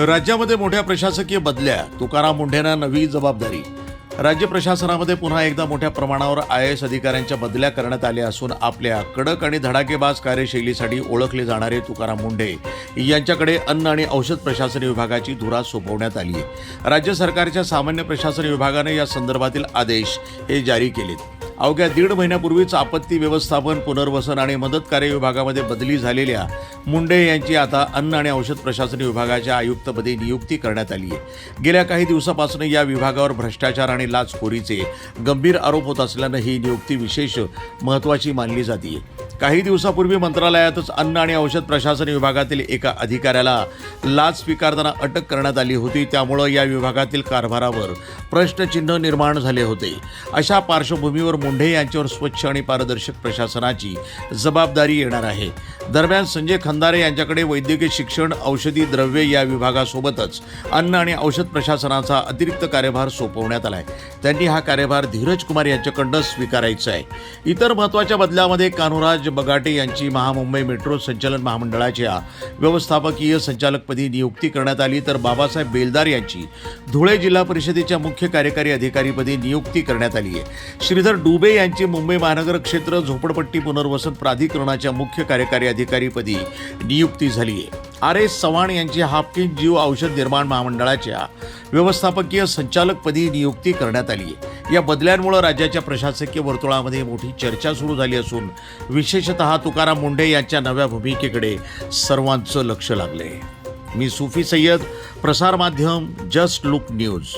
राज्यामध्ये मोठ्या प्रशासकीय बदल्या, तुकाराम मुंढेंना नवी जबाबदारी। राज्य प्रशासनामध्ये पुन्हा एकदा मोठ्या प्रमाणावर IAS अधिकाऱ्यांच्या बदल्या करण्यात आल्या असून आपल्या कडक आणि धडाकेबाज कार्यशैलीसाठी ओळखले जाणारे तुकाराम मुंढे यांच्याकडे अन्न आणि औषध प्रशासन विभागाची धुरा सोपवण्यात आली आहे। राज्य सरकारच्या सामान्य प्रशासन विभागाने या संदर्भातील आदेश हे जारी केलेत। अवघ्या 1.5 महिन्यापूर्वीच आपत्ती व्यवस्थापन, पुनर्वसन आणि मदत कार्य विभागामध्ये बदली झालेल्या मुंढे यांची आता अन्न आणि औषध प्रशासन विभागाच्या आयुक्तपदी नियुक्ती करण्यात आली आहे। गेल्या काही दिवसापासून या विभागावर भ्रष्टाचार आणि लाचखोरीचे गंभीर आरोप होत असल्यानं ही नियुक्ती विशेष महत्त्वाची मानली जाते। काही दिवसापूर्वी मंत्रालयातच अन्न आणि औषध प्रशासन विभागातील एका अधिकाऱ्याला लाच स्वीकारताना अटक करण्यात आली होती। त्यामुळे या विभागातील कारभारावर प्रश्नचिन्ह निर्माण झाले होते। अशा पार्श्वभूमीवर मुंढे यांच्यावर स्वच्छ आणि पारदर्शक प्रशासनाची जबाबदारी येणार आहे। दरम्यान संजय खंदारे यांच्याकडे वैद्यकीय शिक्षण, औषधी द्रव्ये या विभागासोबतच अन्न आणि औषध प्रशासनाचा अतिरिक्त कार्यभार सोपवण्यात आलाय। त्यांनी हा कार्यभार धीरज कुमार यांच्याकडून स्वीकारायचा आहे। इतर महत्त्वाच्या बदलामध्ये कान्होराज बगाटे यांची महामुंबई मेट्रो संचालन महामंडळाच्या व्यवस्थापकीय संचालकपदी नियुक्ती करण्यात आली, तर बाबासाहेब बेलदार यांची धुळे जिल्हा परिषदेच्या मुख्य कार्यकारी अधिकारीपदी नियुक्ती करण्यात आली आहे। श्रीधर डुबे यांची मुंबई महानगर क्षेत्र झोपडपट्टी पुनर्वसन प्राधिकरणाच्या मुख्य कार्यकारी अधिकारीपदी नियुक्ती झाली आहे। RS चव्हाण यांची हाफकिन जीव औषध निर्माण महामंडळाच्या व्यवस्थापकीय संचालकपदी नियुक्ती करण्यात आली आहे। या बदल्यांमुळे राज्याच्या प्रशासकीय वर्तुळामध्ये मोठी चर्चा सुरू झाली असून विशेषतः तुकाराम मुंढे यांच्या नव्या भूमिकेकडे सर्वांचं लक्ष लागले। मी सुफी सय्यद, प्रसार माध्यम जस्ट लुक न्यूज।